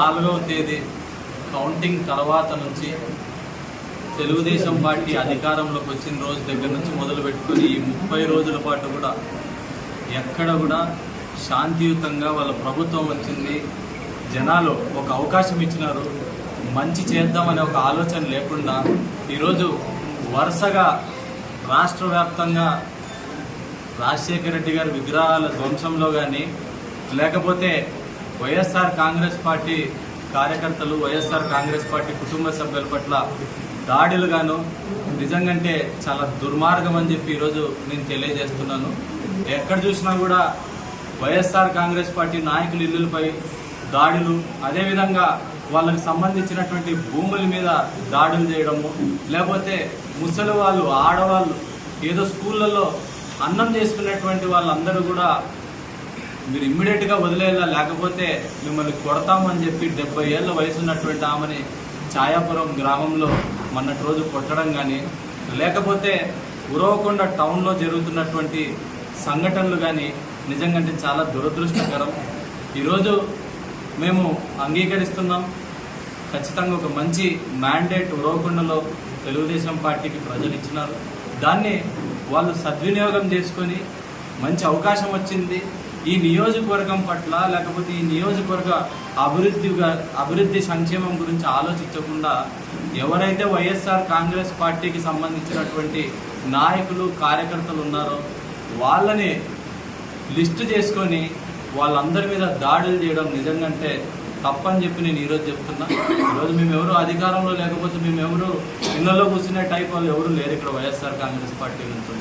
4వ తేదీ కౌంటింగ్ తర్వాత నుంచి తెలుగుదేశం పార్టీ అధికారంలోకి వచ్చిన రోజు దగ్గర నుంచి మొదలు పెట్టుకొని ఈ 30 రోజుల పాటు కూడా ఎక్కడ కూడా శాంతియుతంగా వాళ్ళ ప్రభుత్వం వచ్చింది, జనాలు ఒక అవకాశం ఇచ్చినారు, మంచి చేద్దామనే ఒక ఆలోచన లేకుండా ఈరోజు వరుసగా రాష్ట్ర వ్యాప్తంగా రాజశేఖర రెడ్డి గారి విగ్రహాల ధ్వంసంలో కానీ, లేకపోతే వైఎస్ఆర్ కాంగ్రెస్ పార్టీ కార్యకర్తలు, వైఎస్ఆర్ కాంగ్రెస్ పార్టీ కుటుంబ సభ్యుల పట్ల దాడులుగాను నిజంగంటే చాలా దుర్మార్గం అని చెప్పి ఈరోజు నేను తెలియజేస్తున్నాను. ఎక్కడ చూసినా కూడా వైఎస్ఆర్ కాంగ్రెస్ పార్టీ నాయకుల ఇళ్లపై దాడులు, అదేవిధంగా వాళ్ళకి సంబంధించినటువంటి భూముల మీద దాడులు చేయడము, లేకపోతే ముసలి వాళ్ళు, ఆడవాళ్ళు, ఏదో స్కూళ్ళల్లో అన్నం చేసుకునేటువంటి వాళ్ళందరూ కూడా మీరు ఇమ్మీడియట్గా వదిలేలా, లేకపోతే మిమ్మల్ని కొడతామని చెప్పి 70 ఏళ్ళ వయసు ఉన్నటువంటి ఆమెని ఛాయాపురం గ్రామంలో మొన్నటి రోజు కొట్టడం కానీ, లేకపోతే ఉరవకొండ టౌన్లో జరుగుతున్నటువంటి సంఘటనలు కానీ నిజంగా చాలా దురదృష్టకరం. ఈరోజు మేము అంగీకరిస్తున్నాం, ఖచ్చితంగా ఒక మంచి మ్యాండేట్ ఉరవకొండలో తెలుగుదేశం పార్టీకి ప్రజలు ఇచ్చినారు. దాన్ని వాళ్ళు సద్వినియోగం చేసుకొని మంచి అవకాశం వచ్చింది. ఈ నియోజకవర్గం పట్ల, లేకపోతే ఈ నియోజకవర్గ అభివృద్ధి సంక్షేమం గురించి ఆలోచించకుండా ఎవరైతే వైఎస్ఆర్ కాంగ్రెస్ పార్టీకి సంబంధించినటువంటి నాయకులు, కార్యకర్తలు ఉన్నారో వాళ్ళని లిస్టు చేసుకొని వాళ్ళందరి మీద దాడులు చేయడం నిజంగా తప్పని చెప్పి నేను ఈరోజు చెప్తున్నా. ఈరోజు మేమెవరు అధికారంలో లేకపోతే మేమెవరు ఇళ్లలో కూర్చునే టైప్ వాళ్ళు ఎవరు లేరు ఇక్కడ వైఎస్ఆర్ కాంగ్రెస్ పార్టీ నుంచి.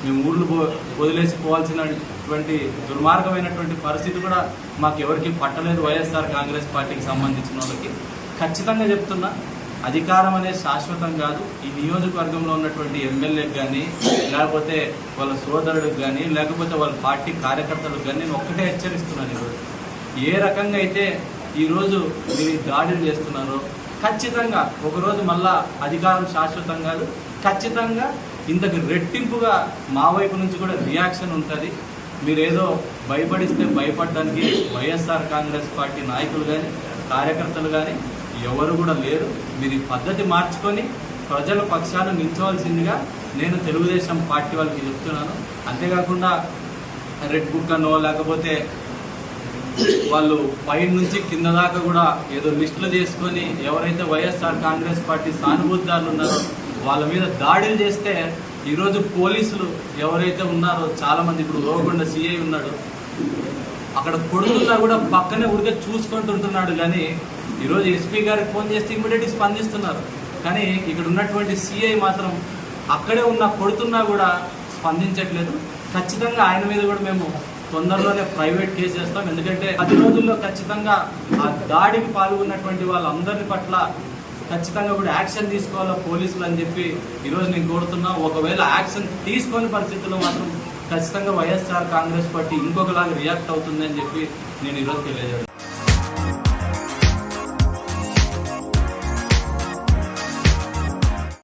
మేము ఊర్లు వదిలేసి పోవాల్సినటువంటి దుర్మార్గమైనటువంటి పరిస్థితి కూడా మాకు ఎవరికి పట్టలేదు. వైఎస్ఆర్ కాంగ్రెస్ పార్టీకి సంబంధించిన వాళ్ళకి ఖచ్చితంగా చెప్తున్నా, అధికారం అనేది శాశ్వతం కాదు. ఈ నియోజకవర్గంలో ఉన్నటువంటి ఎమ్మెల్యేకి కానీ, లేకపోతే వాళ్ళ సోదరుడికి కానీ, లేకపోతే వాళ్ళ పార్టీ కార్యకర్తలకు కానీ నేను ఒక్కటే హెచ్చరిస్తున్నాను. ఈరోజు ఏ రకంగా అయితే ఈరోజు మీరు దాడులు చేస్తున్నారో ఖచ్చితంగా ఒకరోజు మళ్ళా అధికారం శాశ్వతం కాదు, ఖచ్చితంగా ఇంతకు రెట్టింపుగా మా వైపు నుంచి కూడా రియాక్షన్ ఉంటుంది. మీరేదో భయపడిస్తే భయపడడానికి వైఎస్ఆర్ కాంగ్రెస్ పార్టీ నాయకులు కానీ, కార్యకర్తలు కానీ ఎవరు కూడా లేరు. మీరు ఈ పద్ధతి మార్చుకొని ప్రజల పక్షాన నిల్చోవాల్సిందిగా నేను తెలుగుదేశం పార్టీ వాళ్ళకి చెప్తున్నాను. అంతేకాకుండా రెడ్ బుక్ అనో, లేకపోతే వాళ్ళు పైన నుంచి కింద దాకా కూడా ఏదో లిస్టులు చేసుకొని ఎవరైతే వైఎస్ఆర్ కాంగ్రెస్ పార్టీ సానుభూతిదారులు ఉన్నారో వాళ్ళ మీద దాడులు చేస్తే ఈరోజు పోలీసులు ఎవరైతే ఉన్నారో చాలామంది, ఇప్పుడు రోగొండ సిఐ ఉన్నాడు, అక్కడ కొడుతున్నా కూడా పక్కనే ఉడికే చూసుకుంటుంటున్నాడు. కానీ ఈరోజు ఎస్పీ గారికి ఫోన్ చేస్తే ఇమ్మీడియట్గా స్పందిస్తున్నారు. కానీ ఇక్కడ ఉన్నటువంటి సిఐ మాత్రం అక్కడే ఉన్న కొడుతున్నా కూడా స్పందించట్లేదు. ఖచ్చితంగా ఆయన మీద కూడా మేము తొందరలోనే ప్రైవేట్ కేసు చేస్తాం. ఎందుకంటే 10 రోజుల్లో ఖచ్చితంగా ఆ దాడికి పాల్గొన్నటువంటి వాళ్ళందరి పట్ల ఖచ్చితంగా కూడా యాక్షన్ తీసుకోవాలా పోలీసులు అని చెప్పి ఈరోజు నేను కోరుతున్నా. ఒకవేళ యాక్షన్ తీసుకునే పరిస్థితుల్లో మాత్రం ఖచ్చితంగా వైఎస్ఆర్ కాంగ్రెస్ పార్టీ ఇంకొకలాగా రియాక్ట్ అవుతుందని చెప్పి నేను ఈరోజు తెలియజేస్తాను.